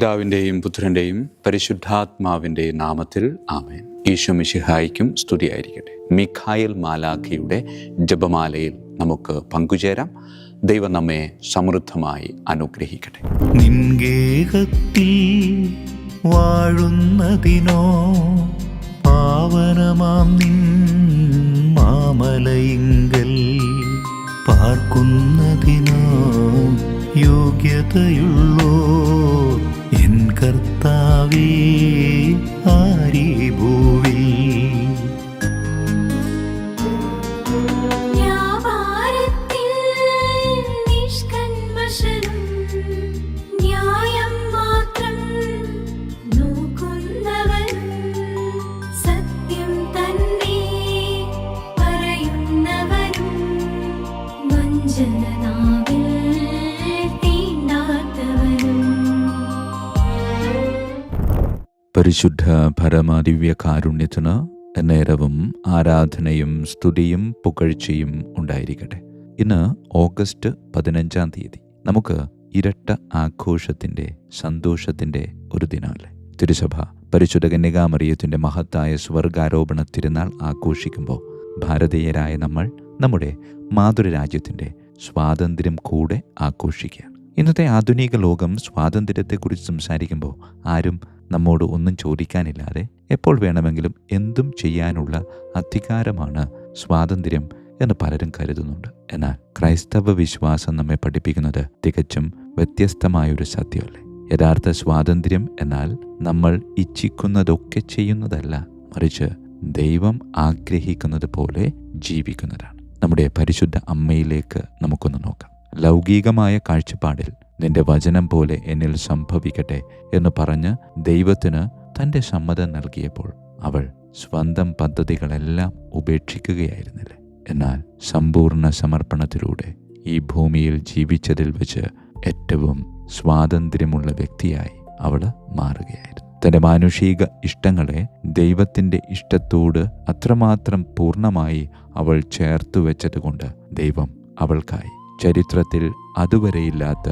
പിതാവിൻ്റെയും പുത്രൻ്റെയും പരിശുദ്ധാത്മാവിൻ്റെയും നാമത്തിൽ ആമേൻ. ഈശോ മിശിഹായ്ക്കും സ്തുതിയായിരിക്കട്ടെ. മിഖായേൽ മാലാഖയുടെ ജപമാലയിൽ നമുക്ക് പങ്കുചേരാം. ദൈവം നമ്മെ സമൃദ്ധമായി അനുഗ്രഹിക്കട്ടെ. നിൻഗേഹത്തിൽ വാഴുന്നതിനോ പാവനമാം നിൻ മാമലയിങ്കൽ പാർക്കുന്നതിനോ യോഗ്യതയുള്ളോ എൻ കർത്താവേ ആരീ ഭൂവിൽ. പരിശുദ്ധ പരമദിവ്യ കാരുണ്യത്തിന് നേരവും ആരാധനയും സ്തുതിയും പുകഴ്ചയും ഉണ്ടായിരിക്കട്ടെ. ഇന്ന് ഓഗസ്റ്റ് 15-ാം തീയതി. നമുക്ക് ഇരട്ട ആഘോഷത്തിൻ്റെ സന്തോഷത്തിൻ്റെ ഒരു ദിനമല്ലേ. തിരുസഭ പരിശുദ്ധ കന്യകാമറിയത്തിൻ്റെ മഹത്തായ സ്വർഗാരോപണ തിരുനാൾ ആഘോഷിക്കുമ്പോൾ ഭാരതീയരായ നമ്മൾ നമ്മുടെ മാതൃരാജ്യത്തിൻ്റെ സ്വാതന്ത്ര്യം കൂടെ ആഘോഷിക്കുകയാണ്. ഇന്നത്തെ ആധുനിക ലോകം സ്വാതന്ത്ര്യത്തെക്കുറിച്ച് സംസാരിക്കുമ്പോൾ ആരും നമ്മോട് ഒന്നും ചോദിക്കാനില്ലാതെ എപ്പോൾ വേണമെങ്കിലും എന്തും ചെയ്യാനുള്ള അധികാരമാണ് സ്വാതന്ത്ര്യം എന്ന് പലരും കരുതുന്നുണ്ട്. എന്നാൽ ക്രൈസ്തവ വിശ്വാസം നമ്മെ പഠിപ്പിക്കുന്നത് തികച്ചും വ്യത്യസ്തമായൊരു സത്യമല്ലേ. യഥാർത്ഥ സ്വാതന്ത്ര്യം എന്നാൽ നമ്മൾ ഇച്ഛിക്കുന്നതൊക്കെ ചെയ്യുന്നതല്ല, മറിച്ച് ദൈവം ആഗ്രഹിക്കുന്നത് പോലെ ജീവിക്കുന്നതാണ്. നമ്മുടെ പരിശുദ്ധ അമ്മയിലേക്ക് നമുക്കൊന്ന് നോക്കാം. ലൗകികമായ കാഴ്ചപ്പാടിൽ നിന്റെ വചനം പോലെ എന്നിൽ സംഭവിക്കട്ടെ എന്ന് പറഞ്ഞ് ദൈവത്തിന് തൻ്റെ സമ്മതം നൽകിയപ്പോൾ അവൾ സ്വന്തം പദ്ധതികളെല്ലാം ഉപേക്ഷിക്കുകയായിരുന്നില്ലേ. എന്നാൽ സമ്പൂർണ്ണ സമർപ്പണത്തിലൂടെ ഈ ഭൂമിയിൽ ജീവിച്ചതിൽ വെച്ച് ഏറ്റവും സ്വാതന്ത്ര്യമുള്ള വ്യക്തിയായി അവൾ മാറുകയായിരുന്നു. തൻ്റെ മാനുഷിക ഇഷ്ടങ്ങളെ ദൈവത്തിൻ്റെ ഇഷ്ടത്തോട് അത്രമാത്രം പൂർണ്ണമായി അവൾ ചേർത്തു വെച്ചതുകൊണ്ട് ദൈവം അവൾക്കായി ചരിത്രത്തിൽ അതുവരെയില്ലാത്ത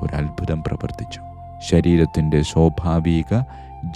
ഒരത്ഭുതം പ്രവർത്തിച്ചു. ശരീരത്തിൻ്റെ സ്വാഭാവിക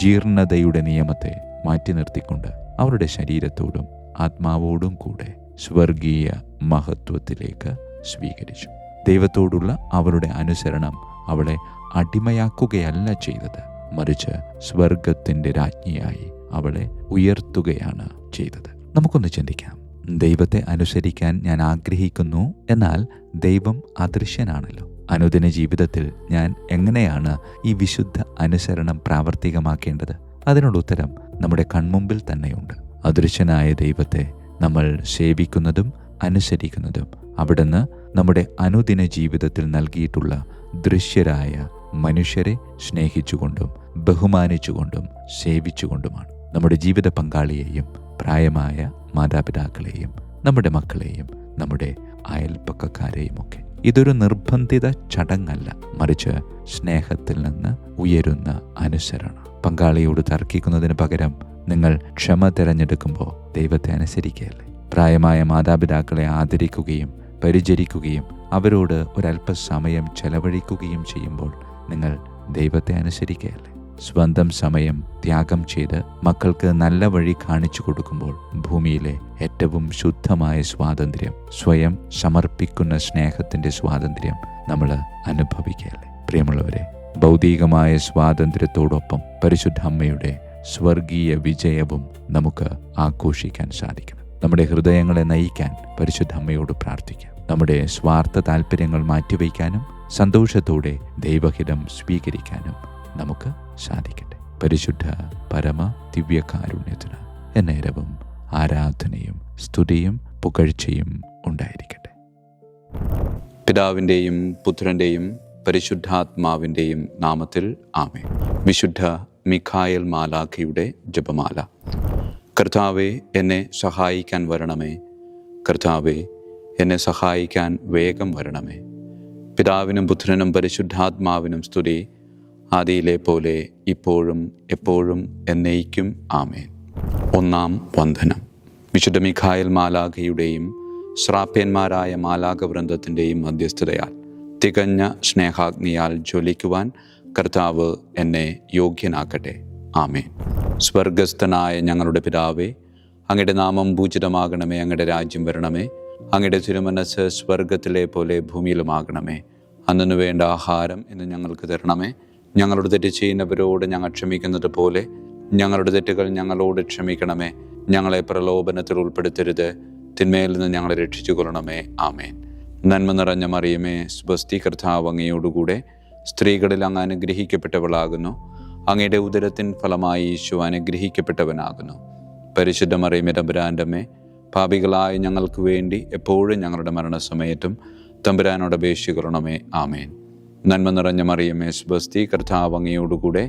ജീർണതയുടെ നിയമത്തെ മാറ്റി നിർത്തിക്കൊണ്ട് അവരുടെ ശരീരത്തോടും ആത്മാവോടും കൂടെ സ്വർഗീയ മഹത്വത്തിലേക്ക് സ്വീകരിച്ചു. ദൈവത്തോടുള്ള അവരുടെ അനുസരണം അവളെ അടിമയാക്കുകയല്ല ചെയ്തത്, മറിച്ച് സ്വർഗത്തിൻ്റെ രാജ്ഞിയായി അവളെ ഉയർത്തുകയാണ് ചെയ്തത്. നമുക്കൊന്ന് ചിന്തിക്കാം. ദൈവത്തെ അനുസരിക്കാൻ ഞാൻ ആഗ്രഹിക്കുന്നു, എന്നാൽ ദൈവം അദൃശ്യനാണല്ലോ. അനുദിന ജീവിതത്തിൽ ഞാൻ എങ്ങനെയാണ് ഈ വിശുദ്ധ അനുസരണം പ്രാവർത്തികമാക്കേണ്ടത്? അതിനുള്ള ഉത്തരം നമ്മുടെ കൺമുമ്പിൽ തന്നെയുണ്ട്. അദൃശ്യനായ ദൈവത്തെ നമ്മൾ സേവിക്കുന്നതും അനുസരിക്കുന്നതും അവിടുന്ന് നമ്മുടെ അനുദിന ജീവിതത്തിൽ നൽകിയിട്ടുള്ള ദൃശ്യരായ മനുഷ്യരെ സ്നേഹിച്ചുകൊണ്ടും ബഹുമാനിച്ചുകൊണ്ടും സേവിച്ചുകൊണ്ടുമാണ്. നമ്മുടെ ജീവിത പങ്കാളിയെയും പ്രായമായ മാതാപിതാക്കളെയും നമ്മുടെ മക്കളെയും നമ്മുടെ അയൽപ്പക്കക്കാരെയും ഒക്കെ. ഇതൊരു നിർബന്ധിത ചടങ്ങല്ല, മറിച്ച് സ്നേഹത്തിൽ നിന്ന് ഉയരുന്ന അനുസരണം. പങ്കാളിയോട് തർക്കിക്കുന്നതിന് പകരം നിങ്ങൾ ക്ഷമ തിരഞ്ഞെടുക്കുമ്പോൾ ദൈവത്തെ അനുസരിക്കുകയല്ലേ. പ്രായമായ മാതാപിതാക്കളെ ആദരിക്കുകയും പരിചരിക്കുകയും അവരോട് ഒരല്പസമയം ചെലവഴിക്കുകയും ചെയ്യുമ്പോൾ നിങ്ങൾ ദൈവത്തെ അനുസരിക്കുകയല്ലേ. സ്വന്തം സമയം ത്യാഗം ചെയ്ത് മക്കൾക്ക് നല്ല വഴി കാണിച്ചു കൊടുക്കുമ്പോൾ ഭൂമിയിലെ ഏറ്റവും ശുദ്ധമായ സ്വാതന്ത്ര്യം, സ്വയം സമർപ്പിക്കുന്ന സ്നേഹത്തിൻ്റെ സ്വാതന്ത്ര്യം നമ്മൾ അനുഭവിക്കുകയല്ലേ. പ്രിയമുള്ളവരെ, ഭൗതികമായ സ്വാതന്ത്ര്യത്തോടൊപ്പം പരിശുദ്ധ അമ്മയുടെ സ്വർഗീയ വിജയവും നമുക്ക് ആഘോഷിക്കാൻ സാധിക്കണം. നമ്മുടെ ഹൃദയങ്ങളെ നയിക്കാൻ പരിശുദ്ധ അമ്മയോട് പ്രാർത്ഥിക്കാം. നമ്മുടെ സ്വാർത്ഥ താല്പര്യങ്ങൾ മാറ്റിവയ്ക്കാനും സന്തോഷത്തോടെ ദൈവഹിതം സ്വീകരിക്കാനും നമുക്ക് സാധിക്കട്ടെ. പരിശുദ്ധ പരമ ദിവ്യകാരുണ്യത്തിന് എന്നേരവും ആരാധനയും സ്തുതിയും പുകഴ്ചയും ഉണ്ടായിരിക്കട്ടെ. പിതാവിൻ്റെയും പുത്രൻ്റെയും പരിശുദ്ധാത്മാവിൻ്റെയും നാമത്തിൽ ആമേൻ. വിശുദ്ധ മിഖായേൽ മാലാഖയുടെ ജപമാല. കർത്താവേ, എന്നെ സഹായിക്കാൻ വരണമേ. കർത്താവേ, എന്നെ സഹായിക്കാൻ വേഗം വരണമേ. പിതാവിനും പുത്രനും പരിശുദ്ധാത്മാവിനും സ്തുതി, ആദിയിലെ പോലെ ഇപ്പോഴും എപ്പോഴും എന്നേക്കും ആമേൻ. ഒന്നാം വന്ദനം. വിശുദ്ധ മിഖായേൽ മാലാഖയുടെയും ശ്രാപ്യന്മാരായ മാലാഖവൃന്ദത്തിൻ്റെയും മധ്യസ്ഥതയാൽ തികഞ്ഞ സ്നേഹാഗ്നിയാൽ ജ്വലിക്കുവാൻ കർത്താവ് എന്നെ യോഗ്യനാക്കട്ടെ. ആമേൻ. സ്വർഗസ്ഥനായ ഞങ്ങളുടെ പിതാവേ, അങ്ങയുടെ നാമം പൂജിതമാകണമേ. അങ്ങയുടെ രാജ്യം വരണമേ. അങ്ങയുടെ തിരുമനസ്സ് സ്വർഗത്തിലെ പോലെ ഭൂമിയിലുമാകണമേ. അന്നു വേണ്ട ആഹാരം ഇന്ന് ഞങ്ങൾക്ക് തരണമേ. ഞങ്ങളുടെ തെറ്റ് ചെയ്യുന്നവരോട് ഞങ്ങൾ ക്ഷമിക്കുന്നത് പോലെ ഞങ്ങളുടെ തെറ്റുകൾ ഞങ്ങളോട് ക്ഷമിക്കണമേ. ഞങ്ങളെ പ്രലോഭനത്തിൽ ഉൾപ്പെടുത്തരുത്, തിന്മയിൽ നിന്ന് ഞങ്ങളെ രക്ഷിച്ചു കൊള്ളണമേ. ആമേൻ. നന്മ നിറഞ്ഞ മറിയമേ, സ്വസ്തി, കർത്താവ് അങ്ങയോടുകൂടെ സ്ത്രീകളിൽ അങ്ങ് അനുഗ്രഹിക്കപ്പെട്ടവളാകുന്നു. അങ്ങയുടെ ഉദരത്തിൻ ഫലമായി ഈശോ അനുഗ്രഹിക്കപ്പെട്ടവനാകുന്നു. പരിശുദ്ധ മറിയമേ, തമ്പുരാൻ്റെ അമ്മേ, പാപികളായ ഞങ്ങൾക്ക് വേണ്ടി എപ്പോഴും ഞങ്ങളുടെ മരണസമയത്തും തമ്പുരാനോട് അപേക്ഷിക്കണമേ. ആമേൻ. നന്മ നിറഞ്ഞ മറിയമേ, സ്വസ്തി, കർത്താവ് അങ്ങയോടുകൂടെ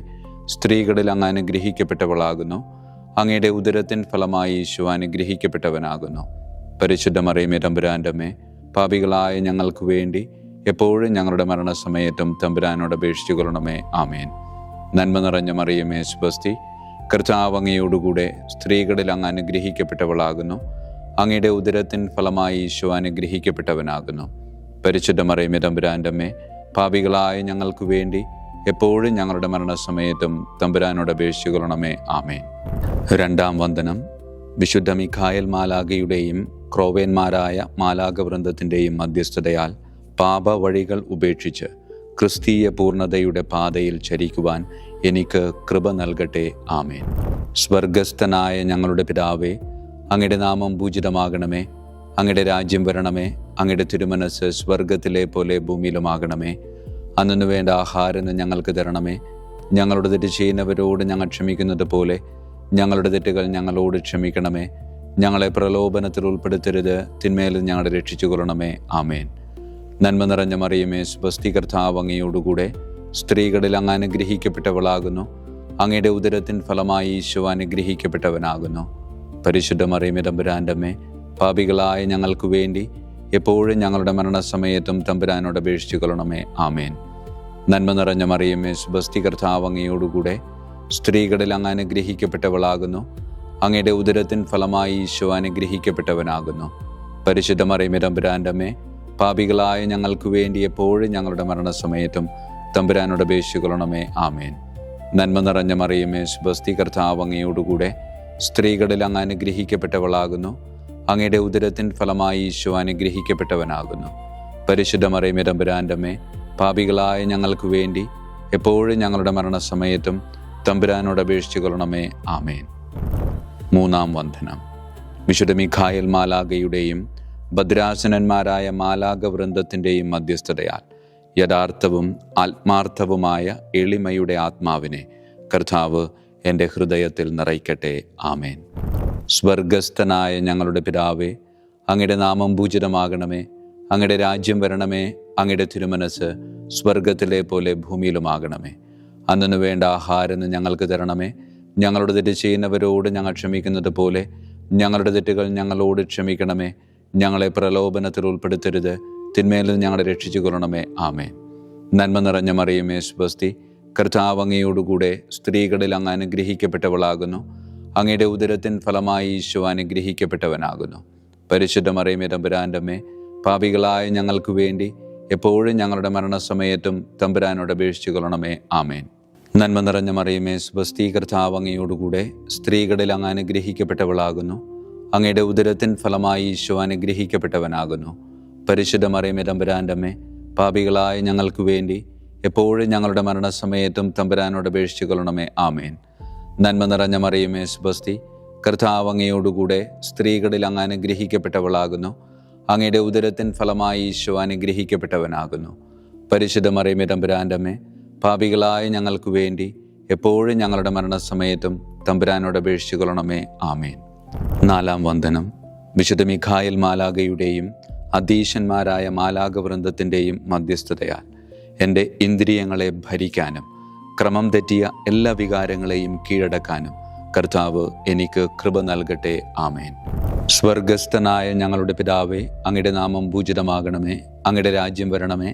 സ്ത്രീകളിൽ അങ്ങ് അനുഗ്രഹിക്കപ്പെട്ടവളാകുന്നു. അങ്ങയുടെ ഉദരത്തിൻ ഫലമായി ഈശോ അനുഗ്രഹിക്കപ്പെട്ടവനാകുന്നു. പരിശുദ്ധ മറിയമേ, തമ്പുരാൻ്റെ അമ്മേ, പാപികളായ ഞങ്ങൾക്ക് വേണ്ടി എപ്പോഴും ഞങ്ങളുടെ മരണസമയത്തും തമ്പുരാനോട് അപേക്ഷിച്ചു കൊള്ളണമേ. ആമേൻ. നന്മ നിറഞ്ഞ മറിയമേ, സ്വസ്തി, കർത്താവ് അങ്ങയോടുകൂടെ സ്ത്രീകളിൽ അങ്ങ് അനുഗ്രഹിക്കപ്പെട്ടവളാകുന്നു. അങ്ങയുടെ ഉദരത്തിൻ ഫലമായി ഈശോ അനുഗ്രഹിക്കപ്പെട്ടവനാകുന്നു. പരിശുദ്ധ മറിയമേ, തമ്പുരാൻ്റെ അമ്മേ, പാപികളായ ഞങ്ങൾക്ക് വേണ്ടി എപ്പോഴും ഞങ്ങളുടെ മരണസമയത്തും തമ്പുരാനോട് അപേക്ഷിച്ചു കൊള്ളണമേ. ആമേൻ. രണ്ടാം വന്ദനം. വിശുദ്ധ മിഖായേൽ മാലാഖയുടെയും ക്രോവേന്മാരായ മാലാഖവൃന്ദത്തിൻ്റെയും മധ്യസ്ഥതയാൽ പാപ വഴികൾ ഉപേക്ഷിച്ച് ക്രിസ്തീയ പൂർണ്ണതയുടെ പാതയിൽ ചരിക്കുവാൻ എനിക്ക് കൃപ നൽകട്ടെ. ആമേൻ. സ്വർഗസ്ഥനായ ഞങ്ങളുടെ പിതാവേ, അങ്ങയുടെ നാമം പൂജിതമാകണമേ. അങ്ങയുടെ രാജ്യം വരണമേ. അങ്ങയുടെ തിരുമനസ്സ് സ്വർഗത്തിലെ പോലെ ഭൂമിയിലുമാകണമേ. അന്നു വേണ്ട ആഹാരം ഞങ്ങൾക്ക് തരണമേ. ഞങ്ങളുടെ തെറ്റ് ചെയ്യുന്നവരോട് ഞങ്ങൾ ക്ഷമിക്കുന്നത് പോലെ ഞങ്ങളുടെ തെറ്റുകൾ ഞങ്ങളോട് ക്ഷമിക്കണമേ. ഞങ്ങളെ പ്രലോഭനത്തിൽ ഉൾപ്പെടുത്തരുത്, തിന്മയിൽ ഞങ്ങളെ രക്ഷിച്ചു കൊള്ളണമേ. ആമേൻ. നന്മ നിറഞ്ഞ മറിയമേ, സ്വസ്തി, കർത്താവ് അങ്ങയോടുകൂടെ സ്ത്രീകളിൽ അങ്ങ് അനുഗ്രഹിക്കപ്പെട്ടവളാകുന്നു. അങ്ങയുടെ ഉദരത്തിൻ ഫലമായി ഈശോ അനുഗ്രഹിക്കപ്പെട്ടവനാകുന്നു. പരിശുദ്ധ മറിയമേ, തമ്പുരാൻ്റെ അമ്മേ, പാപികളായ ഞങ്ങൾക്ക് വേണ്ടി എപ്പോഴും ഞങ്ങളുടെ മരണസമയത്തും തമ്പുരാനോട് അപേക്ഷിച്ചു കൊള്ളണമേ. ആമേൻ. നന്മ നിറഞ്ഞ മറിയമേ, സ്വസ്തി, കർത്താവ് അങ്ങയോടുകൂടെ സ്ത്രീകളിൽ അങ്ങ് അനുഗ്രഹിക്കപ്പെട്ടവളാകുന്നു. അങ്ങയുടെ ഉദരത്തിൻ ഫലമായി ഈശോ അനുഗ്രഹിക്കപ്പെട്ടവനാകുന്നു. പരിശുദ്ധ മറിയമേ, തമ്പുരാൻ്റെ അമ്മേ, പാപികളായ ഞങ്ങൾക്ക് വേണ്ടി എപ്പോഴും ഞങ്ങളുടെ മരണസമയത്തും തമ്പുരാനോട് അപേക്ഷിച്ചു കൊള്ളണമേ. ആമേൻ. നന്മ നിറഞ്ഞ മറിയമേ, സ്വസ്തി, കർത്താവ് അങ്ങയോടുകൂടെ സ്ത്രീകളിൽ അങ്ങ് അനുഗ്രഹിക്കപ്പെട്ടവളാകുന്നു. അങ്ങയുടെ ഉദരത്തിൻ ഫലമായി ഈശോ അനുഗ്രഹിക്കപ്പെട്ടവനാകുന്നു. പരിശുദ്ധ മറിയമേ, തമ്പുരാൻ്റെ അമ്മേ, പാപികളായ ഞങ്ങൾക്ക് വേണ്ടി എപ്പോഴും ഞങ്ങളുടെ മരണസമയത്തും തമ്പുരാനോട് അപേക്ഷിച്ചു കൊള്ളണമേ. ആമേൻ. മൂന്നാം വന്ദനം. വിശുദ്ധ മിഖായേൽ മാലാഖയുടെയും ഭദ്രാസനന്മാരായ മാലാഖവൃന്ദത്തിൻ്റെയും മധ്യസ്ഥതയാൽ യഥാർത്ഥവും ആത്മാർത്ഥവുമായ എളിമയുടെ ആത്മാവിനെ കർത്താവ് എൻ്റെ ഹൃദയത്തിൽ നിറയ്ക്കട്ടെ. ആമേൻ. സ്വർഗസ്ഥനായ ഞങ്ങളുടെ പിതാവേ, അങ്ങയുടെ നാമം പൂജിതമാകണമേ. അങ്ങയുടെ രാജ്യം വരണമേ. അങ്ങയുടെ തിരുമനസ്സ് സ്വർഗത്തിലെ പോലെ ഭൂമിയിലുമാകണമേ. അന്നു വേണ്ട ആഹാരം ഞങ്ങൾക്ക് തരണമേ. ഞങ്ങളുടെ തെറ്റ് ചെയ്യുന്നവരോട് ഞങ്ങൾ ക്ഷമിക്കുന്നത് പോലെ ഞങ്ങളുടെ തെറ്റുകൾ ഞങ്ങളോട് ക്ഷമിക്കണമേ. ഞങ്ങളെ പ്രലോഭനത്തിൽ ഉൾപ്പെടുത്തരുത്, തിന്മയിൽ നിന്ന് ഞങ്ങളെ രക്ഷിച്ചു കൊള്ളണമേ. ആമേൻ. നന്മ നിറഞ്ഞ മറിയമേ, സ്വസ്തി, കർത്താവ് അങ്ങയോടുകൂടെ സ്ത്രീകളിൽ അങ്ങ് അനുഗ്രഹിക്കപ്പെട്ടവളാകുന്നു. അങ്ങയുടെ ഉദരത്തിൻ ഫലമായി ഈശോ അനുഗ്രഹിക്കപ്പെട്ടവനാകുന്നു. പരിശുദ്ധ മറിയമേ, തമ്പുരാൻ്റെ അമ്മേ, പാപികളായ ഞങ്ങൾക്ക് വേണ്ടി എപ്പോഴും ഞങ്ങളുടെ മരണസമയത്തും തമ്പുരാനോട് അപേക്ഷിച്ചു കൊള്ളണമേ. ആമേൻ. നന്മ നിറഞ്ഞ മറിയമേ, സ്വസ്തി, കർത്താവ് അങ്ങയോടുകൂടെ സ്ത്രീകളിൽ അങ്ങ് അനുഗ്രഹിക്കപ്പെട്ടവളാകുന്നു. അങ്ങയുടെ ഉദരത്തിൻ ഫലമായി ഈശോ അനുഗ്രഹിക്കപ്പെട്ടവനാകുന്നു. പരിശുദ്ധ മറിയമേ, തമ്പുരാൻ്റെ അമ്മേ, പാപികളായ ഞങ്ങൾക്ക് വേണ്ടി എപ്പോഴും ഞങ്ങളുടെ മരണസമയത്തും തമ്പുരാനോട് അപേക്ഷിച്ചു കൊള്ളണമേ. ആമേൻ. നന്മ നിറഞ്ഞ മറിയമേ, സ്വസ്തി, കർത്താവ് അങ്ങയോടുകൂടെ സ്ത്രീകളിൽ അങ്ങ് അനുഗ്രഹിക്കപ്പെട്ടവളാകുന്നു. അങ്ങയുടെ ഉദരത്തിൻ ഫലമായി ഈശോ അനുഗ്രഹിക്കപ്പെട്ടവനാകുന്നു. പരിശുദ്ധ മറിയമേ, തമ്പുരാൻ്റെ അമ്മേ, പാപികളായ ഞങ്ങൾക്ക് വേണ്ടി എപ്പോഴും ഞങ്ങളുടെ മരണസമയത്തും തമ്പുരാനോട് അപേക്ഷിച്ചു കൊള്ളണമേ. ആമേൻ. നാലാം വന്ദനം. വിശുദ്ധ മിഖായേൽ മാലാഖയുടെയും അധീശന്മാരായ മാലാഖവൃന്ദത്തിൻ്റെയും മധ്യസ്ഥതയാൽ എൻ്റെ ഇന്ദ്രിയങ്ങളെ ഭരിക്കാനും ക്രമം തെറ്റിയ എല്ലാ വികാരങ്ങളെയും കീഴടക്കാനും കർത്താവ് എനിക്ക് കൃപ നൽകട്ടെ. ആമേൻ. സ്വർഗസ്ഥനായ ഞങ്ങളുടെ പിതാവേ, അങ്ങയുടെ നാമം പൂജിതമാകണമേ. അങ്ങയുടെ രാജ്യം വരണമേ.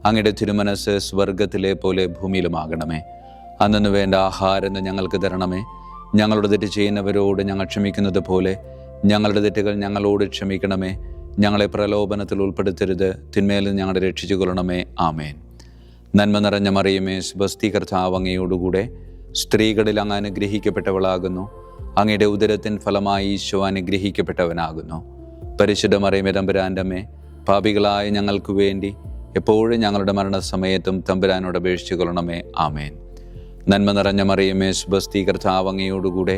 അങ്ങയുടെ തിരുമനസ്സ് സ്വർഗത്തിലെ പോലെ ഭൂമിയിലുമാകണമേ. അന്നു വേണ്ട ആഹാരം ഞങ്ങൾക്ക് തരണമേ. ഞങ്ങളുടെ തെറ്റ് ചെയ്യുന്നവരോട് ഞങ്ങൾ ക്ഷമിക്കുന്നത് പോലെ ഞങ്ങളുടെ തെറ്റുകൾ ഞങ്ങളോട് ക്ഷമിക്കണമേ. ഞങ്ങളെ പ്രലോഭനത്തിൽ ഉൾപ്പെടുത്തരുത്, തിന്മയിൽ ഞങ്ങളെ രക്ഷിച്ചു കൊള്ളണമേ. ആമേൻ. നന്മ നിറഞ്ഞ മറിയമേ, സ്വസ്തി, കർത്താവ് അങ്ങയോടുകൂടെ സ്ത്രീകളിൽ അങ്ങ് അനുഗ്രഹിക്കപ്പെട്ടവളാകുന്നു. അങ്ങയുടെ ഉദരത്തിൻ ഫലമായി ഈശോ അനുഗ്രഹിക്കപ്പെട്ടവനാകുന്നു. പരിശുദ്ധ മറിയമേ, തമ്പുരാൻ്റെ അമ്മേ, പാപികളായ ഞങ്ങൾക്ക് വേണ്ടി എപ്പോഴും ഞങ്ങളുടെ മരണസമയത്തും തമ്പുരാനോട് അപേക്ഷിച്ചു കൊള്ളണമേ. ആമേൻ. നന്മ നിറഞ്ഞ മറിയമേ, സ്വസ്തി, കർത്താവ് അങ്ങയോടുകൂടെ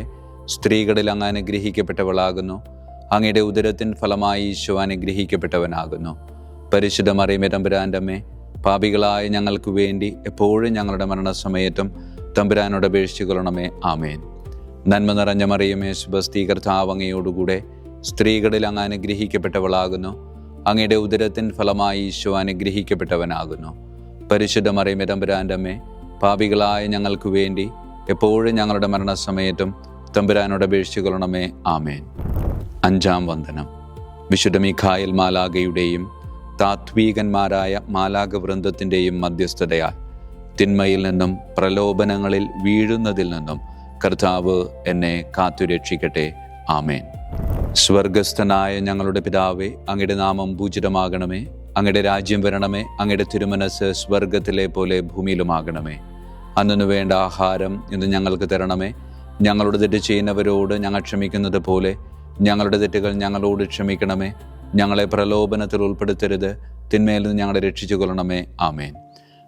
സ്ത്രീകളിൽ അങ്ങ് അനുഗ്രഹിക്കപ്പെട്ടവളാകുന്നു. അങ്ങയുടെ ഉദരത്തിൻ ഫലമായി ഈശോ അനുഗ്രഹിക്കപ്പെട്ടവനാകുന്നു. പരിശുദ്ധ മറിയമേ, തമ്പുരാൻ്റെ അമ്മേ, പാപികളായ ഞങ്ങൾക്ക് വേണ്ടി എപ്പോഴും ഞങ്ങളുടെ മരണസമയത്തും തമ്പുരാനോട് അപേക്ഷിച്ചു കൊള്ളണമേ. ആമേൻ. നന്മ നിറഞ്ഞ മറിയമേ, സ്വസ്തി, കർത്താവ് അങ്ങയോടുകൂടെ സ്ത്രീകളിൽ അങ്ങ് അനുഗ്രഹിക്കപ്പെട്ടവളാകുന്നു. അങ്ങയുടെ ഉദരത്തിൻ ഫലമായി ഈശോ അനുഗ്രഹിക്കപ്പെട്ടവനാകുന്നു. പരിശുദ്ധ മറിയമേ, തമ്പുരാൻ്റെ അമ്മേ, പാപികളായ ഞങ്ങൾക്ക് വേണ്ടി എപ്പോഴും ഞങ്ങളുടെ മരണസമയത്തും തമ്പുരാനോട് അപേക്ഷിച്ചു കൊള്ളണമേ. ആമേൻ. അഞ്ചാം വന്ദനം. വിശുദ്ധ മീഖായേൽ മാലാഖയുടെയും താത്വീകന്മാരായ മാലാഖ വൃന്ദത്തിൻ്റെയും മധ്യസ്ഥതയാൽ തിന്മയിൽ നിന്നും പ്രലോഭനങ്ങളിൽ വീഴുന്നതിൽ നിന്നും കർത്താവ് എന്നെ കാത്തുരക്ഷിക്കട്ടെ. ആമേൻ. സ്വർഗസ്ഥനായ ഞങ്ങളുടെ പിതാവേ, അങ്ങയുടെ നാമം പൂജിതമാകണമേ. അങ്ങയുടെ രാജ്യം വരണമേ. അങ്ങയുടെ തിരുമനസ് സ്വർഗത്തിലെ പോലെ ഭൂമിയിലുമാകണമേ. അന്നു വേണ്ട ആഹാരം ഇന്ന് ഞങ്ങൾക്ക് തരണമേ. ഞങ്ങളുടെ തെറ്റ് ചെയ്യുന്നവരോട് ഞങ്ങൾ ക്ഷമിക്കുന്നത് പോലെ ഞങ്ങളുടെ തെറ്റുകൾ ഞങ്ങളോട് ക്ഷമിക്കണമേ. ഞങ്ങളെ പ്രലോഭനത്തിൽ ഉൾപ്പെടുത്തരുത്, തിന്മയിൽ നിന്ന് ഞങ്ങളെ രക്ഷിച്ചു കൊള്ളണമേ. ആമേൻ.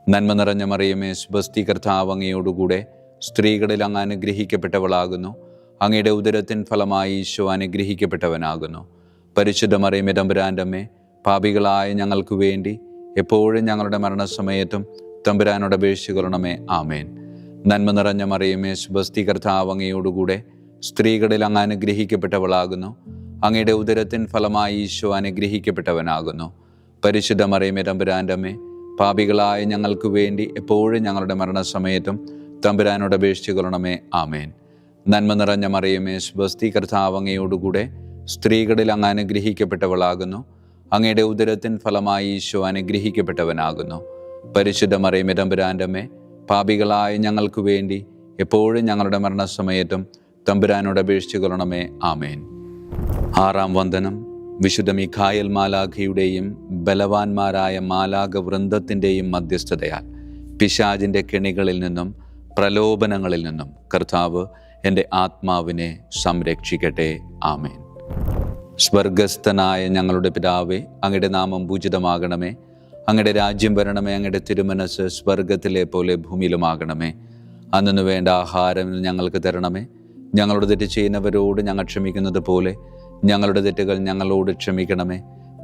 നന്മ നിറഞ്ഞ മറിയമേ, സ്വസ്തി, കർത്താവ് അങ്ങയോടുകൂടെ സ്ത്രീകളിൽ അങ്ങ് അനുഗ്രഹിക്കപ്പെട്ടവളാകുന്നു. അങ്ങയുടെ ഉദരത്തിൻ ഫലമായി ഈശോ അനുഗ്രഹിക്കപ്പെട്ടവനാകുന്നു. പരിശുദ്ധ മറിയമേ, തമ്പുരാൻ്റെ അമ്മേ, പാപികളായ ഞങ്ങൾക്ക് വേണ്ടി എപ്പോഴും ഞങ്ങളുടെ മരണസമയത്തും തമ്പുരാനോട് അപേക്ഷിച്ചു കൊള്ളണമേ. ആമേൻ. നന്മ നിറഞ്ഞ മറിയമേ, സ്വസ്തി, കർത്താവ് അങ്ങയോടുകൂടെ സ്ത്രീകളിൽ അങ്ങ് അനുഗ്രഹിക്കപ്പെട്ടവളാകുന്നു. അങ്ങയുടെ ഉദരത്തിൻ ഫലമായി ഈശോ അനുഗ്രഹിക്കപ്പെട്ടവനാകുന്നു. പരിശുദ്ധ മറിയമേ, തമ്പുരാൻ്റെ അമ്മേ, പാപികളായ ഞങ്ങൾക്ക് വേണ്ടി എപ്പോഴും ഞങ്ങളുടെ മരണസമയത്തും തമ്പുരാനോട് അപേക്ഷിച്ചു കൊള്ളണമേ. ആമേൻ. നന്മ നിറഞ്ഞ മറിയമേ, സ്വസ്തി, കർത്താവ് അങ്ങയോടുകൂടെ സ്ത്രീകളിൽ അങ്ങ് അനുഗ്രഹിക്കപ്പെട്ടവളാകുന്നു. അങ്ങയുടെ ഉദരത്തിൻ ഫലമായി ഈശോ അനുഗ്രഹിക്കപ്പെട്ടവനാകുന്നു. പരിശുദ്ധ മറിയമേ, തമ്പുരാൻ്റെ അമ്മേ, പാപികളായ ഞങ്ങൾക്ക് വേണ്ടി എപ്പോഴും ഞങ്ങളുടെ മരണസമയത്തും തമ്പുരാനോട് അപേക്ഷിച്ചു കൊള്ളണമേ. ആമേൻ. ആറാം വന്ദനം. വിശുദ്ധ മീഖായേൽ മാലാഖയുടെയും ബലവാന്മാരായ മാലാഖ വൃന്ദത്തിൻ്റെയും മധ്യസ്ഥതയാൽ പിശാചിൻ്റെ കെണികളിൽ നിന്നും പ്രലോഭനങ്ങളിൽ നിന്നും കർത്താവ് എൻ്റെ ആത്മാവിനെ സംരക്ഷിക്കട്ടെ. ആമേൻ. സ്വർഗസ്ഥനായ ഞങ്ങളുടെ പിതാവേ, അങ്ങയുടെ നാമം പൂജിതമാകണമേ. അങ്ങയുടെ രാജ്യം വരണമേ. അങ്ങയുടെ തിരുമനസ് സ്വർഗത്തിലെ പോലെ ഭൂമിയിലുമാകണമേ. അന്നു വേണ്ട ആഹാരം ഞങ്ങൾക്ക് തരണമേ. ഞങ്ങളുടെ തെറ്റ് ചെയ്യുന്നവരോട് ഞങ്ങൾ ക്ഷമിക്കുന്നത് പോലെ ഞങ്ങളുടെ തെറ്റുകൾ ഞങ്ങളോട് ക്ഷമിക്കണമേ.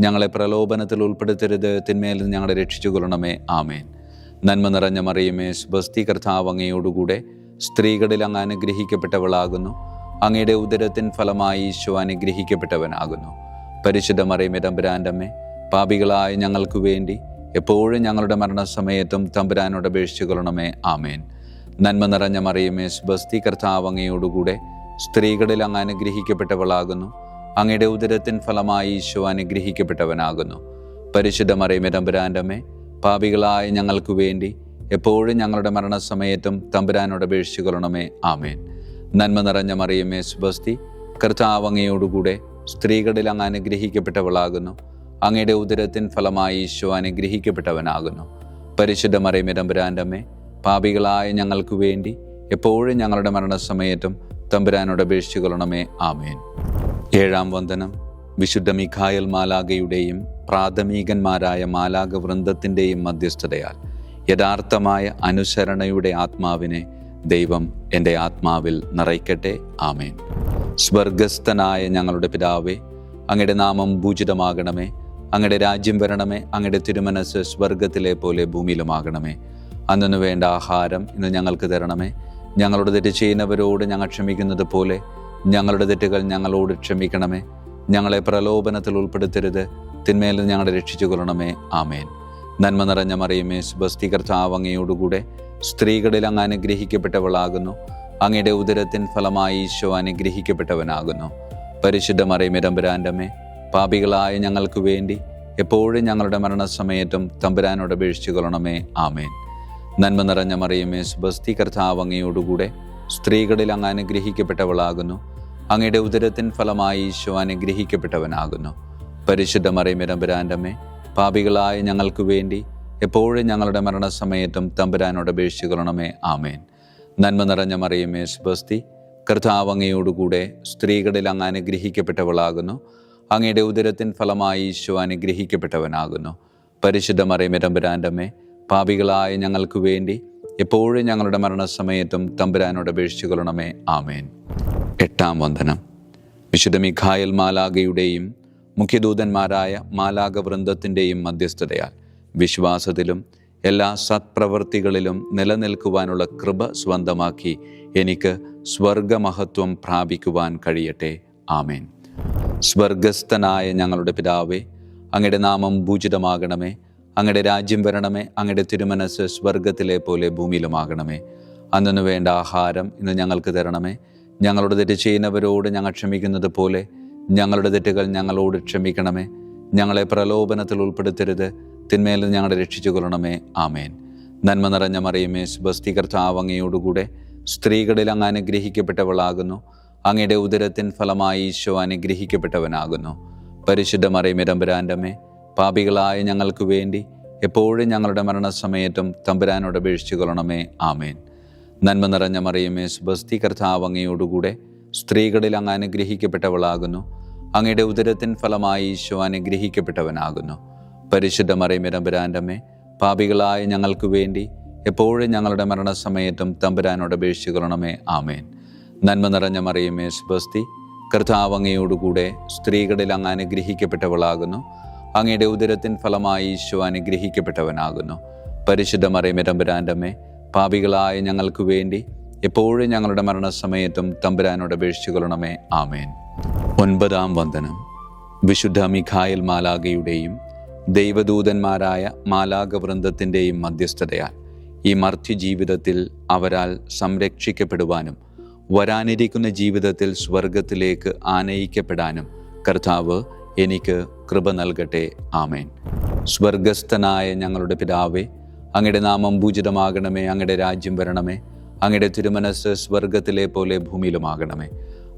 ഞങ്ങളെ പ്രലോഭനത്തിൽ ഉൾപ്പെടുത്തരുത്, തിന്മയിൽ നിന്ന് ഞങ്ങളെ രക്ഷിച്ചു കൊള്ളണമേ. ആമേൻ. നന്മ നിറഞ്ഞ മറിയമേ, സ്വസ്തി, കർത്താവ് അങ്ങയോടുകൂടെ സ്ത്രീകളിൽ അങ്ങ് അനുഗ്രഹിക്കപ്പെട്ടവളാകുന്നു. അങ്ങയുടെ ഉദരത്തിൻ ഫലമായി ഈശോ അനുഗ്രഹിക്കപ്പെട്ടവനാകുന്നു. പരിശുദ്ധ മറിയമേ, തമ്പുരാൻ്റെ അമ്മേ, പാപികളായ ഞങ്ങൾക്ക് വേണ്ടി എപ്പോഴും ഞങ്ങളുടെ മരണസമയത്തും തമ്പുരാനോട് അപേക്ഷിച്ചു കൊള്ളണമേ. ആമേൻ. നന്മ നിറഞ്ഞ മറിയമേ, സ്വസ്തി, കർത്താവ് അങ്ങയോടുകൂടെ സ്ത്രീകളിൽ അങ്ങ് അനുഗ്രഹിക്കപ്പെട്ടവളാകുന്നു. അങ്ങയുടെ ഉദരത്തിൻ ഫലമായി ഈശോ അനുഗ്രഹിക്കപ്പെട്ടവനാകുന്നു. പരിശുദ്ധ മറിയമേ, തമ്പുരാൻ്റെ അമ്മേ, പാപികളായ ഞങ്ങൾക്ക് വേണ്ടി എപ്പോഴും ഞങ്ങളുടെ മരണസമയത്തും തമ്പുരാനോട് അപേക്ഷിച്ചു കൊള്ളണമേ. ആമേൻ. നന്മ നിറഞ്ഞ മറിയമേ, സ്വസ്തി, കർത്താവ് അങ്ങയോടുകൂടെ സ്ത്രീകളിൽ അങ്ങ് അനുഗ്രഹിക്കപ്പെട്ടവളാകുന്നു. അങ്ങയുടെ ഉദരത്തിൻ ഫലമായി ഈശോ അനുഗ്രഹിക്കപ്പെട്ടവനാകുന്നു. പരിശുദ്ധ മറിയമേ, തമ്പുരാൻ്റെ അമ്മേ, പാപികളായ ഞങ്ങൾക്ക് വേണ്ടി എപ്പോഴും ഞങ്ങളുടെ മരണസമയത്തും തമ്പുരാനോട് അപേക്ഷിച്ചു കൊള്ളണമേ. ആമേൻ. ഏഴാം വന്ദനം. വിശുദ്ധ മീഖായേൽ മാലാഖയുടെയും പ്രാഥമികന്മാരായ മാലാഖ വൃന്ദത്തിൻ്റെയും മധ്യസ്ഥതയാൽ യഥാർത്ഥമായ അനുസരണയുടെ ആത്മാവിനെ ദൈവം എൻ്റെ ആത്മാവിൽ നിറയ്ക്കട്ടെ. ആമേൻ. സ്വർഗസ്ഥനായ ഞങ്ങളുടെ പിതാവേ, അങ്ങയുടെ നാമം പൂജിതമാകണമേ. അങ്ങയുടെ രാജ്യം വരണമേ. അങ്ങയുടെ തിരുമനസ് സ്വർഗത്തിലെ പോലെ ഭൂമിയിലുമാകണമേ. അന്നു വേണ്ട ആഹാരം ഇന്ന് ഞങ്ങൾക്ക് തരണമേ. ഞങ്ങളുടെ തെറ്റ് ചെയ്യുന്നവരോട് ഞങ്ങൾ ക്ഷമിക്കുന്നത് പോലെ ഞങ്ങളുടെ തെറ്റുകൾ ഞങ്ങളോട് ക്ഷമിക്കണമേ. ഞങ്ങളെ പ്രലോഭനത്തിൽ ഉൾപ്പെടുത്തരുത്, തിന്മയിൽ നിന്ന് ഞങ്ങളെ രക്ഷിച്ചു കൊള്ളണമേ. ആമേൻ. നന്മ നിറഞ്ഞ മറിയമേ, സ്വസ്തി, കർത്താവ് അങ്ങയോടുകൂടെ സ്ത്രീകളിൽ അങ്ങ് അനുഗ്രഹിക്കപ്പെട്ടവളാകുന്നു. അങ്ങയുടെ ഉദരത്തിൻ ഫലമായി ഈശോ അനുഗ്രഹിക്കപ്പെട്ടവനാകുന്നു. പരിശുദ്ധ മറിയമേ, തമ്പുരാൻ്റെ അമ്മേ, പാപികളായ ഞങ്ങൾക്ക് വേണ്ടി എപ്പോഴും ഞങ്ങളുടെ മരണസമയത്തും തമ്പുരാനോട് അപേക്ഷിച്ചു കൊള്ളണമേ. ആമേൻ. നന്മ നിറഞ്ഞ മറിയമേ, സ്വസ്തി, കർത്താവ് അങ്ങയോടുകൂടെ സ്ത്രീകളിൽ അങ്ങ് അനുഗ്രഹിക്കപ്പെട്ടവളാകുന്നു. അങ്ങയുടെ ഉദരത്തിൻ ഫലമായി ഈശോ അനുഗ്രഹിക്കപ്പെട്ടവനാകുന്നു. പരിശുദ്ധ മറിയമേ, തമ്പുരാൻ്റെ അമ്മേ, പാപികളായ ഞങ്ങൾക്ക് വേണ്ടി എപ്പോഴും ഞങ്ങളുടെ മരണസമയത്തും തമ്പുരാനോട് അപേക്ഷിക്കണമേ. ആമേൻ. നന്മ നിറഞ്ഞ മറിയമേ, സ്വസ്തി, കർത്താവ് അങ്ങയോടുകൂടെ സ്ത്രീകളിൽ അങ്ങ് അനുഗ്രഹിക്കപ്പെട്ടവളാകുന്നു. അങ്ങയുടെ ഉദരത്തിൻ ഫലമായി ഈശോ അനുഗ്രഹിക്കപ്പെട്ടവനാകുന്നു. പരിശുദ്ധ മറിയമേ, തമ്പുരാൻ്റെ അമ്മേ, പാപികളായ ഞങ്ങൾക്ക് വേണ്ടി എപ്പോഴും ഞങ്ങളുടെ മരണസമയത്തും തമ്പുരാനോട് അപേക്ഷിക്കണമേ. ആമേൻ. 8-ാം വന്ദനം. വിശുദ്ധ മിഖായേൽ മാലാഖയുടെയും മുഖ്യദൂതന്മാരായ മാലാഖ വൃന്ദത്തിൻ്റെയും മധ്യസ്ഥതയാൽ വിശ്വാസത്തിലും എല്ലാ സത്പ്രവൃത്തികളിലും നിലനിൽക്കുവാനുള്ള കൃപ സ്വന്തമാക്കി എനിക്ക് സ്വർഗമഹത്വം പ്രാപിക്കുവാൻ കഴിയട്ടെ. ആമേൻ. സ്വർഗസ്ഥനായ ഞങ്ങളുടെ പിതാവേ, അങ്ങയുടെ നാമം പൂജിതമാകണമേ. അങ്ങയുടെ രാജ്യം വരണമേ. അങ്ങയുടെ തിരുമനസ് സ്വർഗത്തിലെ പോലെ ഭൂമിയിലുമാകണമേ. അന്നു വേണ്ട ആഹാരം ഇന്ന് ഞങ്ങൾക്ക് തരണമേ. ഞങ്ങളുടെ തെറ്റ് ചെയ്യുന്നവരോട് ഞങ്ങൾ ക്ഷമിക്കുന്നത് പോലെ ഞങ്ങളുടെ തെറ്റുകൾ ഞങ്ങളോട് ക്ഷമിക്കണമേ. ഞങ്ങളെ പ്രലോഭനത്തിൽ ഉൾപ്പെടുത്തരുത്, തിന്മയിൽ ഞങ്ങളെ രക്ഷിച്ചു കൊള്ളണമേ. ആമേൻ. നന്മ നിറഞ്ഞ മറിയമേ, സ്വസ്തി, കർത്താവ് അങ്ങയോടുകൂടെ സ്ത്രീകളിൽ അങ്ങ് അനുഗ്രഹിക്കപ്പെട്ടവളാകുന്നു. അങ്ങയുടെ ഉദരത്തിൻ ഫലമായി ഈശോ അനുഗ്രഹിക്കപ്പെട്ടവനാകുന്നു. പരിശുദ്ധ മറിയമേ, തമ്പുരാൻ്റെ അമ്മേ, പാപികളായ ഞങ്ങൾക്ക് വേണ്ടി എപ്പോഴും ഞങ്ങളുടെ മരണസമയത്തും തമ്പുരാനോട് അപേക്ഷിച്ചു കൊള്ളണമേ. ആമേൻ. നന്മ നിറഞ്ഞ മറിയമേ, സ്വസ്തി, കർത്താവ് അങ്ങയോടുകൂടെ സ്ത്രീകളിൽ അങ്ങ് അനുഗ്രഹിക്കപ്പെട്ടവളാകുന്നു. അങ്ങയുടെ ഉദരത്തിൻ ഫലമായി ഈശോ അനുഗ്രഹിക്കപ്പെട്ടവനാകുന്നു. പരിശുദ്ധ മറിയമേ, തമ്പുരാൻ്റെ അമ്മേ, പാപികളായ ഞങ്ങൾക്ക് വേണ്ടി എപ്പോഴും ഞങ്ങളുടെ മരണസമയത്തും തമ്പുരാനോട് അപേക്ഷിച്ചു കൊള്ളണമേ. ആമേൻ. നന്മ നിറഞ്ഞ മറിയമേ, സ്വസ്തി, കർത്താവ് അങ്ങയോടുകൂടെ സ്ത്രീകളിൽ അങ്ങ് അനുഗ്രഹിക്കപ്പെട്ടവളാകുന്നു. അങ്ങയുടെ ഉദരത്തിൻ ഫലമായി ഈശോ അനുഗ്രഹിക്കപ്പെട്ടവനാകുന്നു. പരിശുദ്ധ മറിയമേ, തമ്പുരാൻ്റെ അമ്മേ, പാപികളായ ഞങ്ങൾക്ക് വേണ്ടി എപ്പോഴും ഞങ്ങളുടെ മരണസമയത്തും തമ്പുരാനോട് അപേക്ഷിച്ചു കൊള്ളണമേ. ആമേൻ. 9-ാം വന്ദനം. വിശുദ്ധ മിഖായേൽ മാലാഖയുടെയും ദൈവദൂതന്മാരായ മാലാഖ വൃന്ദത്തിൻ്റെയും മധ്യസ്ഥതയാൽ ഈ മർത്യജീവിതത്തിൽ അവരാൽ സംരക്ഷിക്കപ്പെടുവാനും വരാനിരിക്കുന്ന ജീവിതത്തിൽ സ്വർഗത്തിലേക്ക് ആനയിക്കപ്പെടാനും കർത്താവ് എനിക്ക് കൃപ നൽകട്ടെ. ആമേൻ. സ്വർഗസ്ഥനായ ഞങ്ങളുടെ പിതാവേ, അങ്ങയുടെ നാമം പൂജിതമാകണമേ. അങ്ങയുടെ രാജ്യം വരണമേ. അങ്ങയുടെ തിരുമനസ് സ്വർഗത്തിലെ പോലെ ഭൂമിയിലുമാകണമേ.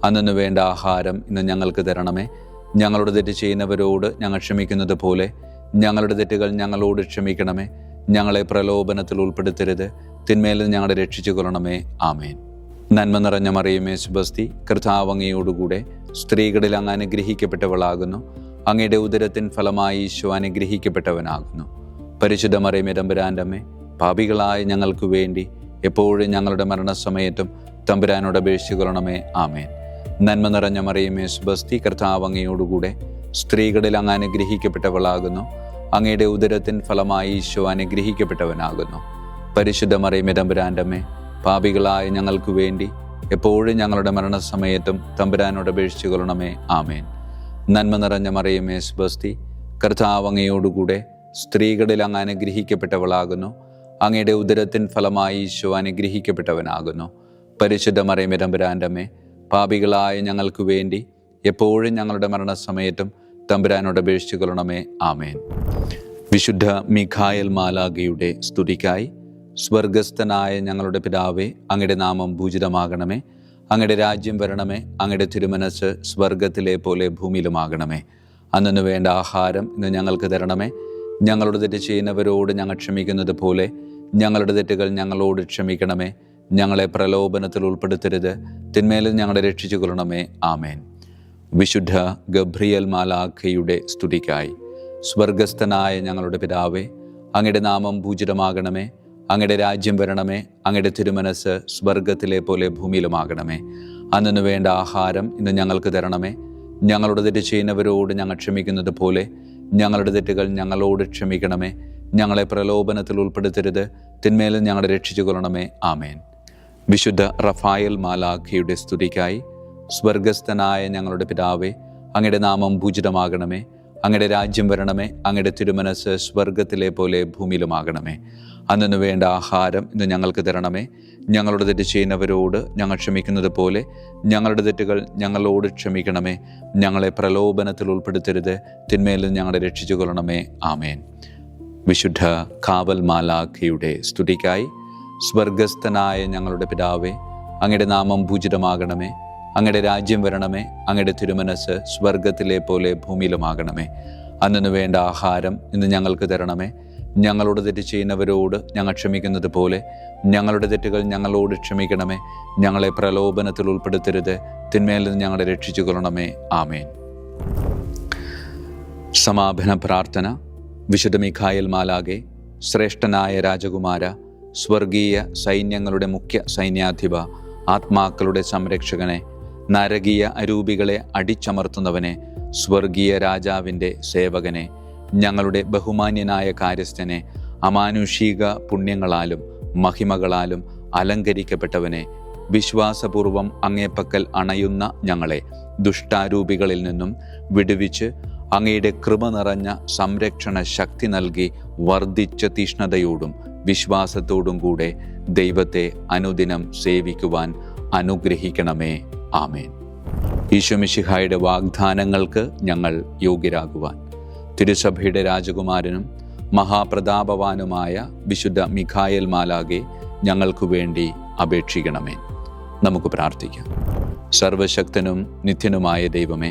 അന്നു വേണ്ട ആഹാരം ഇന്ന് ഞങ്ങൾക്ക് തരണമേ. ഞങ്ങളുടെ തെറ്റ് ചെയ്യുന്നവരോട് ഞങ്ങൾ ക്ഷമിക്കുന്നത് പോലെ ഞങ്ങളുടെ തെറ്റുകൾ ഞങ്ങളോട് ക്ഷമിക്കണമേ. ഞങ്ങളെ പ്രലോഭനത്തിൽ ഉൾപ്പെടുത്തരുത്, തിന്മയിൽ ഞങ്ങളെ രക്ഷിച്ചു കൊള്ളണമേ. ആമേൻ. നന്മ നിറഞ്ഞ മറിയമേ, സ്വസ്തി, കർത്താവ് അങ്ങയോടുകൂടെ സ്ത്രീകളിൽ അങ്ങ് അനുഗ്രഹിക്കപ്പെട്ടവളാകുന്നു. അങ്ങയുടെ ഉദരത്തിൻ ഫലമായി ഈശോ അനുഗ്രഹിക്കപ്പെട്ടവനാകുന്നു. പരിശുദ്ധ മറിയമേ, തമ്പുരാൻ്റെ അമ്മേ, പാപികളായ ഞങ്ങൾക്ക് വേണ്ടി എപ്പോഴും ഞങ്ങളുടെ മരണസമയത്തും തമ്പുരാനോട് അപേക്ഷിച്ചു കൊള്ളണമേ. ആമേൻ. നന്മ നിറഞ്ഞ മറിയമേ, സ്വസ്തി, കർത്താവ് അങ്ങയോടുകൂടെ സ്ത്രീകളിൽ അങ്ങ് അനുഗ്രഹിക്കപ്പെട്ടവളാകുന്നു. അങ്ങയുടെ ഉദരത്തിൻ ഫലമായി ഈശോ അനുഗ്രഹിക്കപ്പെട്ടവനാകുന്നു. പരിശുദ്ധ മറിയമേ, തമ്പുരാൻ്റെ അമ്മേ, പാപികളായ ഞങ്ങൾക്ക് വേണ്ടി എപ്പോഴും ഞങ്ങളുടെ മരണസമയത്തും തമ്പുരാനോട് അപേക്ഷിച്ചു കൊള്ളണമേ. ആമേൻ. നന്മ നിറഞ്ഞ മറിയമേ, സ്വസ്തി, കർത്താവ് അങ്ങയോടുകൂടെ സ്ത്രീകളിൽ അങ്ങ് അനുഗ്രഹിക്കപ്പെട്ടവളാകുന്നു. അങ്ങയുടെ ഉദരത്തിൻ ഫലമായി ഈശോ അനുഗ്രഹിക്കപ്പെട്ടവനാകുന്നു. പരിശുദ്ധ മറിയമേ, തമ്പുരാൻ്റെ അമ്മേ, പാപികളായ ഞങ്ങൾക്ക് വേണ്ടി എപ്പോഴും ഞങ്ങളുടെ മരണസമയത്തും തമ്പുരാനോട് അപേക്ഷിച്ചു കൊള്ളണമേ. ആമേൻ. വിശുദ്ധ മിഖായേൽ മാലാഖയുടെ സ്തുതിക്കായി സ്വർഗസ്ഥനായ ഞങ്ങളുടെ പിതാവേ, അങ്ങയുടെ നാമം പൂജിതമാകണമേ. അങ്ങയുടെ രാജ്യം വരണമേ. അങ്ങയുടെ തിരുമനസ് സ്വർഗത്തിലെ പോലെ ഭൂമിയിലുമാകണമേ. അന്നു വേണ്ട ആഹാരം ഇന്ന് ഞങ്ങൾക്ക് തരണമേ. ഞങ്ങളുടെ തെറ്റ് ചെയ്യുന്നവരോട് ഞങ്ങൾ ക്ഷമിക്കുന്നത് പോലെ ഞങ്ങളുടെ തെറ്റുകൾ ഞങ്ങളോട് ക്ഷമിക്കണമേ. ഞങ്ങളെ പ്രലോഭനത്തിൽ ഉൾപ്പെടുത്തരുത്, തിന്മയിൽ ഞങ്ങളെ രക്ഷിച്ചു കൊള്ളണമേ. ആമേൻ. വിശുദ്ധ ഗബ്രിയേൽ മാലാഖയുടെ സ്തുതിക്കായി സ്വർഗസ്ഥനായ ഞങ്ങളുടെ പിതാവേ, അങ്ങയുടെ നാമം പൂജിതമാകണമേ. അങ്ങയുടെ രാജ്യം വരണമേ. അങ്ങയുടെ തിരുമനസ് സ്വർഗത്തിലെ പോലെ ഭൂമിയിലുമാകണമേ. അന്നു വേണ്ട ആഹാരം ഇന്ന് ഞങ്ങൾക്ക് തരണമേ. ഞങ്ങളുടെ തെറ്റ് ചെയ്യുന്നവരോട് ഞങ്ങൾ ക്ഷമിക്കുന്നത് പോലെ ഞങ്ങളുടെ തെറ്റുകൾ ഞങ്ങളോട് ക്ഷമിക്കണമേ. ഞങ്ങളെ പ്രലോഭനത്തിൽ ഉൾപ്പെടുത്തരുത്, തിന്മയിൽ ഞങ്ങളെ രക്ഷിച്ചു കൊള്ളണമേ. ആമേൻ. വിശുദ്ധ റഫായേൽ മാലാഖയുടെ സ്തുതിക്കായി സ്വർഗസ്ഥനായ ഞങ്ങളുടെ പിതാവേ, അങ്ങയുടെ നാമം പൂജിതമാകണമേ. അങ്ങയുടെ രാജ്യം വരണമേ. അങ്ങയുടെ തിരുമനസ് സ്വർഗത്തിലെ പോലെ ഭൂമിയിലുമാകണമേ. അന്നു വേണ്ട ആഹാരം ഇന്ന് ഞങ്ങൾക്ക് തരണമേ. ഞങ്ങളുടെ തെറ്റ് ചെയ്യുന്നവരോട് ഞങ്ങൾ ക്ഷമിക്കുന്നത് പോലെ ഞങ്ങളുടെ തെറ്റുകൾ ഞങ്ങളോട് ക്ഷമിക്കണമേ. ഞങ്ങളെ പ്രലോഭനത്തിൽ ഉൾപ്പെടുത്തരുത്, തിന്മയിൽ ഞങ്ങളെ രക്ഷിച്ചു കൊള്ളണമേ. ആമേൻ. വിശുദ്ധ കാവൽ മാലാഖയുടെ സ്തുതിക്കായി സ്വർഗസ്ഥനായ ഞങ്ങളുടെ പിതാവേ, അങ്ങയുടെ നാമം പൂജിതമാകണമേ. അങ്ങയുടെ രാജ്യം വരണമേ. അങ്ങയുടെ തിരുമനസ് സ്വർഗത്തിലെ പോലെ ഭൂമിയിലുമാകണമേ. അന്നു വേണ്ട ആഹാരം ഇന്ന് ഞങ്ങൾക്ക് തരണമേ. ഞങ്ങളോട് തെറ്റ് ചെയ്യുന്നവരോട് ഞങ്ങൾ ക്ഷമിക്കുന്നത് പോലെ ഞങ്ങളുടെ തെറ്റുകൾ ഞങ്ങളോട് ക്ഷമിക്കണമേ. ഞങ്ങളെ പ്രലോഭനത്തിൽ ഉൾപ്പെടുത്തരുത്, തിന്മയിൽ നിന്ന് ഞങ്ങളെ രക്ഷിച്ചു കൊള്ളണമേ. ആമേൻ. സമാപന പ്രാർത്ഥന. വിശുദ്ധ മിഖായേൽ മാലാഖേ, ശ്രേഷ്ഠനായ രാജകുമാര, സ്വർഗീയ സൈന്യങ്ങളുടെ മുഖ്യ സൈന്യാധിപ, ആത്മാക്കളുടെ സംരക്ഷകനെ, നരകീയ അരൂപികളെ അടിച്ചമർത്തുന്നവനെ, സ്വർഗീയ രാജാവിൻ്റെ സേവകനെ, ഞങ്ങളുടെ ബഹുമാന്യനായ കാര്യസ്ഥനെ, അമാനുഷിക പുണ്യങ്ങളാലും മഹിമകളാലും അലങ്കരിക്കപ്പെട്ടവനെ, വിശ്വാസപൂർവം അങ്ങേപ്പക്കൽ അണയുന്ന ഞങ്ങളെ ദുഷ്ടാരൂപികളിൽ നിന്നും വിടുവിച്ച് അങ്ങയുടെ കൃപ നിറഞ്ഞ സംരക്ഷണ ശക്തി നൽകി വർദ്ധിച്ച തീഷ്ണതയോടും വിശ്വാസത്തോടും കൂടെ ദൈവത്തെ അനുദിനം സേവിക്കുവാൻ അനുഗ്രഹിക്കണമേ. ആമേൻ. ഈശോ മിശിഹായുടെ വാഗ്ദാനങ്ങൾക്ക് ഞങ്ങൾ യോഗ്യരാകുവാൻ തിരുസഭയുടെ രാജകുമാരനും മഹാപ്രതാപവാനുമായ വിശുദ്ധ മിഖായേൽ മാലാഖേ, ഞങ്ങൾക്കു വേണ്ടി അപേക്ഷിക്കണമേ. നമുക്ക് പ്രാർത്ഥിക്കാം. സർവശക്തനും നിത്യനുമായ ദൈവമേ,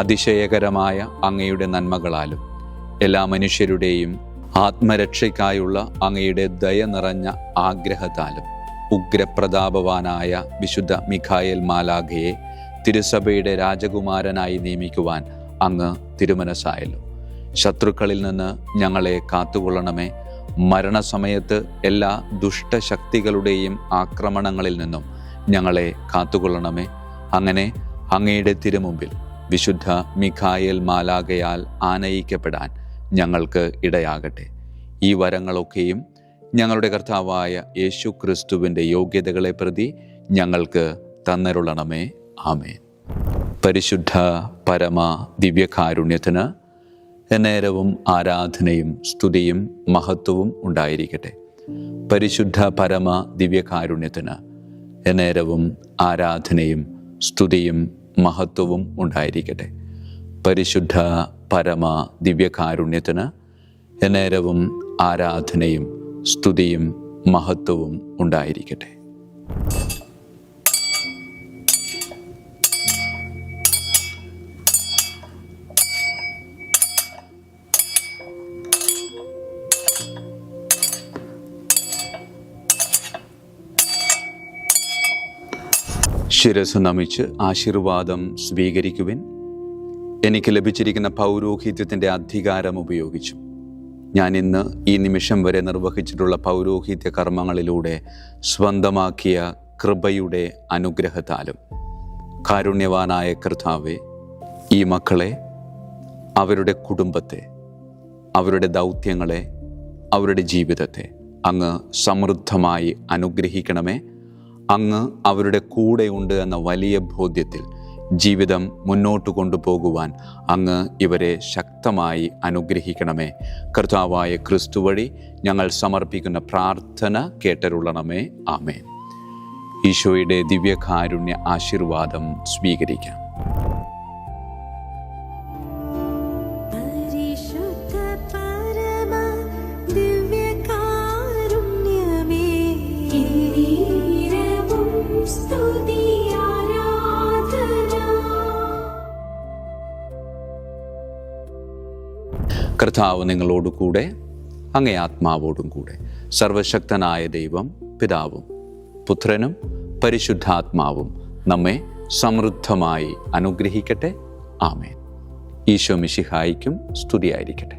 അതിശയകരമായ അങ്ങയുടെ നന്മകളാലും എല്ലാ മനുഷ്യരുടെയും ആത്മരക്ഷയ്ക്കായുള്ള അങ്ങയുടെ ദയ നിറഞ്ഞ ആഗ്രഹത്താലും ഉഗ്രപ്രതാപവാനായ വിശുദ്ധ മിഖായേൽ മാലാഖയെ തിരുസഭയുടെ രാജകുമാരനായി നിയമിക്കുവാൻ അങ്ങ് തിരുമനസ്സായല്ലോ. ശത്രുക്കളിൽ നിന്ന് ഞങ്ങളെ കാത്തുകൊള്ളണമേ. മരണസമയത്ത് എല്ലാ ദുഷ്ടശക്തികളുടെയും ആക്രമണങ്ങളിൽ നിന്നും ഞങ്ങളെ കാത്തുകൊള്ളണമേ. അങ്ങനെ അങ്ങയുടെ തിരുമുമ്പിൽ വിശുദ്ധ മിഖായേൽ മാലാഖയാൽ ആനയിക്കപ്പെടാൻ ഞങ്ങൾക്ക് ഇടയാകട്ടെ. ഈ വരങ്ങളൊക്കെയും ഞങ്ങളുടെ കർത്താവായ യേശു ക്രിസ്തുവിൻ്റെ യോഗ്യതകളെ പ്രതി ഞങ്ങൾക്ക് തന്നരുളണമേ. ആമേൻ. പരിശുദ്ധ പരമ ദിവ്യകാരുണ്യത്തിന് എന്നേരവും ആരാധനയും സ്തുതിയും മഹത്വവും ഉണ്ടായിരിക്കട്ടെ. പരിശുദ്ധ പരമ ദിവ്യകാരുണ്യത്തിന് എന്നേരവും ആരാധനയും സ്തുതിയും മഹത്വവും ഉണ്ടായിരിക്കട്ടെ. പരിശുദ്ധ പരമ ദിവ്യകാരുണ്യത്തിന് എന്നേരവും ആരാധനയും സ്തുതിയും മഹത്വവും ഉണ്ടായിരിക്കട്ടെ. ശിരസ് നമിച്ച് ആശീർവാദം സ്വീകരിക്കുവിൻ. എനിക്ക് ലഭിച്ചിരിക്കുന്ന പൗരോഹിത്യത്തിൻ്റെ അധികാരം ഉപയോഗിച്ചും ഞാൻ ഇന്ന് ഈ നിമിഷം വരെ നിർവഹിച്ചിട്ടുള്ള പൗരോഹിത്യ കർമ്മങ്ങളിലൂടെ സ്വന്തമാക്കിയ കൃപയുടെ അനുഗ്രഹത്താലും കാരുണ്യവാനായ കർത്താവേ, ഈ മക്കളെ, അവരുടെ കുടുംബത്തെ, അവരുടെ ദൗത്യങ്ങളെ, അവരുടെ ജീവിതത്തെ അങ്ങ് സമൃദ്ധമായി അനുഗ്രഹിക്കണമേ. അങ്ങ് അവരുടെ കൂടെയുണ്ട് എന്ന വലിയ ബോധ്യത്തിൽ ജീവിതം മുന്നോട്ട് കൊണ്ടുപോകുവാൻ അങ്ങ് ഇവരെ ശക്തമായി അനുഗ്രഹിക്കണമേ. കർത്താവായ ക്രിസ്തു വഴി ഞങ്ങൾ സമർപ്പിക്കുന്ന പ്രാർത്ഥന കേട്ടരുളണമേ. ആമേൻ. ഈശോയുടെ ദിവ്യകാരുണ്യ ആശീർവാദം സ്വീകരിക്കാം. കർത്താവ് നിങ്ങളോട് കൂടെ, അങ്ങേ ആത്മാവോടും കൂടെ. സർവശക്തനായ ദൈവം പിതാവും പുത്രനും പരിശുദ്ധാത്മാവും നമ്മെ സമൃദ്ധമായി അനുഗ്രഹിക്കട്ടെ. ആമേൻ. ഈശോ മിശിഹായിക്കും സ്തുതിയായിരിക്കട്ടെ.